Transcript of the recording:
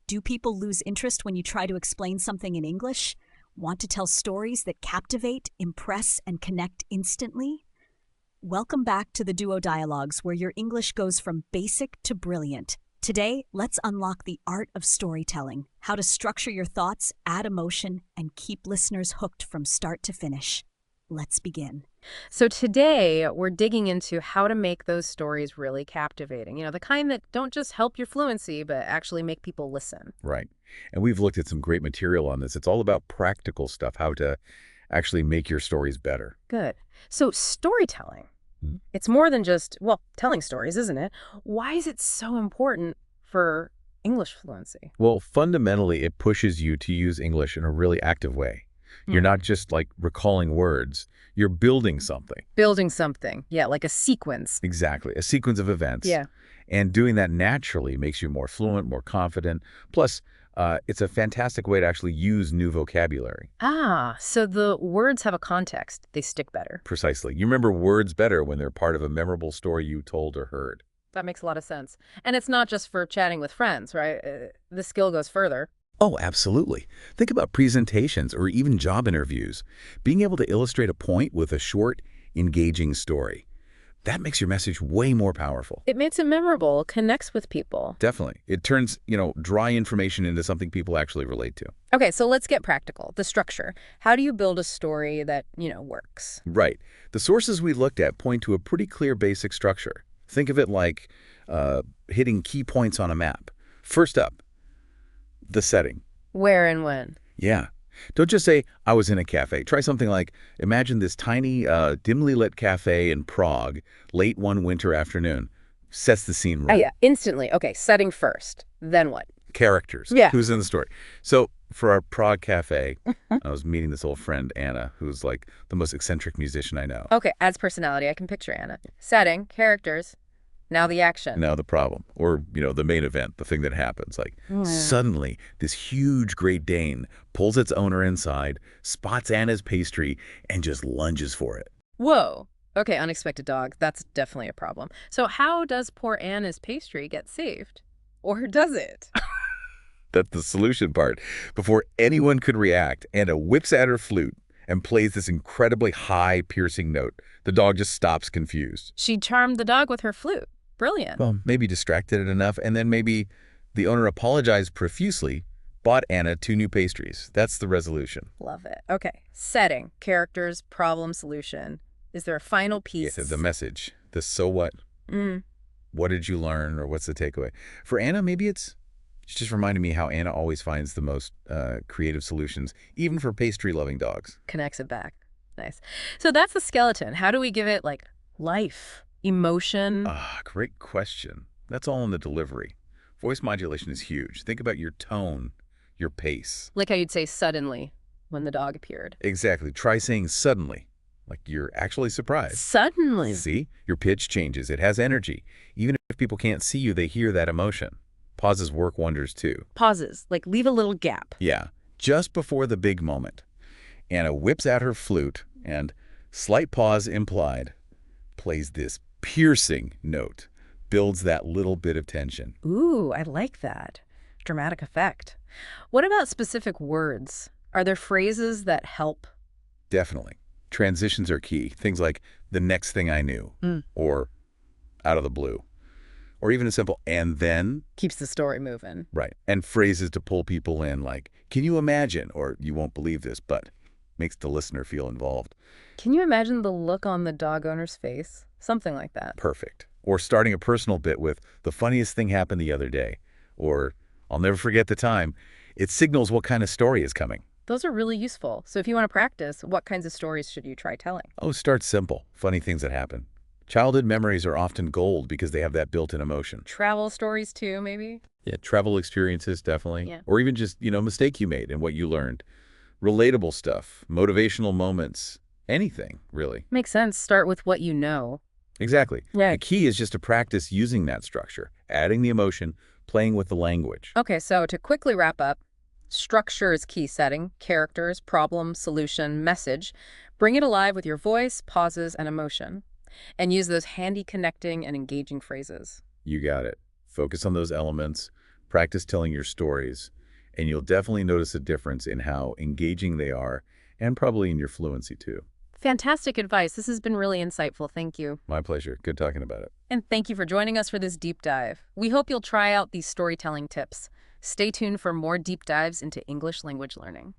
Do people lose interest when you try to explain something in English? Want to tell stories that captivate, impress, and connect instantly? Welcome back to the Duo Dialogues, where your English goes from basic to brilliant. Today, let's unlock the art of storytelling, how to structure your thoughts, add emotion, and keep listeners hooked from start to finish. Let's begin. So today, we're digging into how to make those stories really captivating. The kind that don't just help your fluency, but actually make people listen. Right. And we've looked at some great material on this. It's all about practical stuff, how to actually make your stories better. Good. So storytelling, it's more than just, telling stories, isn't it? Why is it so important for English fluency? Well, fundamentally, it pushes you to use English in a really active way. You're not just like recalling words, you're building something. Building something. Yeah, like a sequence. Exactly. A sequence of events. Yeah. And doing that naturally makes you more fluent, more confident. Plus, it's a fantastic way to actually use new vocabulary. So the words have a context. They stick better. Precisely. You remember words better when they're part of a memorable story you told or heard. That makes a lot of sense. And it's not just for chatting with friends, right? The skill goes further. Oh, absolutely. Think about presentations or even job interviews. Being able to illustrate a point with a short, engaging story. That makes your message way more powerful. It makes it memorable, connects with people. Definitely. It turns, dry information into something people actually relate to. Okay, so let's get practical. The structure. How do you build a story that, works? Right. The sources we looked at point to a pretty clear basic structure. Think of it like hitting key points on a map. First up, the setting. Where and when? Yeah. Don't just say, I was in a cafe. Try something like, imagine this tiny, dimly lit cafe in Prague, late one winter afternoon. Sets the scene right. Yeah, instantly. Okay, setting first. Then what? Characters. Yeah. Who's in the story? So for our Prague cafe, I was meeting this old friend, Anna, who's like the most eccentric musician I know. Okay, adds personality. I can picture Anna. Setting, characters. Now the action. Now the problem, or, the main event, the thing that happens. Suddenly, this huge Great Dane pulls its owner inside, spots Anna's pastry, and just lunges for it. Whoa. Okay, unexpected dog. That's definitely a problem. So how does poor Anna's pastry get saved? Or does it? That's the solution part. Before anyone could react, Anna whips out her flute and plays this incredibly high, piercing note. The dog just stops confused. She charmed the dog with her flute. Brilliant. Well, maybe distracted it enough, and then maybe the owner apologized profusely, bought Anna 2 new pastries. That's the resolution. Love it. Okay. Setting, characters, problem, solution. Is there a final piece? Yeah, the message. The so what? What did you learn, or what's the takeaway? For Anna, maybe it's just reminded me how Anna always finds the most creative solutions, even for pastry-loving dogs. Connects it back. Nice. So that's the skeleton. How do we give it, life? Emotion? Great question. That's all in the delivery. Voice modulation is huge. Think about your tone, your pace. Like how you'd say suddenly when the dog appeared. Exactly. Try saying suddenly, like you're actually surprised. Suddenly. See? Your pitch changes. It has energy. Even if people can't see you, they hear that emotion. Pauses work wonders too. Pauses, leave a little gap. Yeah. Just before the big moment. Anna whips out her flute and, slight pause implied, plays this piercing note, builds that little bit of tension. Ooh, I like that. Dramatic effect. What about specific words? Are there phrases that help? Definitely. Transitions are key. Things like, the next thing I knew, or out of the blue, or even a simple, and then. Keeps the story moving. Right. And phrases to pull people in like, can you imagine, or you won't believe this, but makes the listener feel involved. Can you imagine the look on the dog owner's face? Something like that. Perfect. Or starting a personal bit with, the funniest thing happened the other day. Or, I'll never forget the time. It signals what kind of story is coming. Those are really useful. So if you want to practice, what kinds of stories should you try telling? Oh, start simple. Funny things that happen. Childhood memories are often gold because they have that built-in emotion. Travel stories too, maybe? Yeah, travel experiences, definitely. Yeah. Or even just, mistake you made and what you learned. Relatable stuff, motivational moments, anything, really. Makes sense. Start with what you know. Exactly. Yeah. The key is just to practice using that structure, adding the emotion, playing with the language. Okay, so to quickly wrap up, structure is key. Setting, characters, problem, solution, message. Bring it alive with your voice, pauses, and emotion. And use those handy connecting and engaging phrases. You got it. Focus on those elements, Practice telling your stories, and you'll definitely notice a difference in how engaging they are, and probably in your fluency too. Fantastic advice. This has been really insightful. Thank you. My pleasure. Good talking about it. And thank you for joining us for this deep dive. We hope you'll try out these storytelling tips. Stay tuned for more deep dives into English language learning.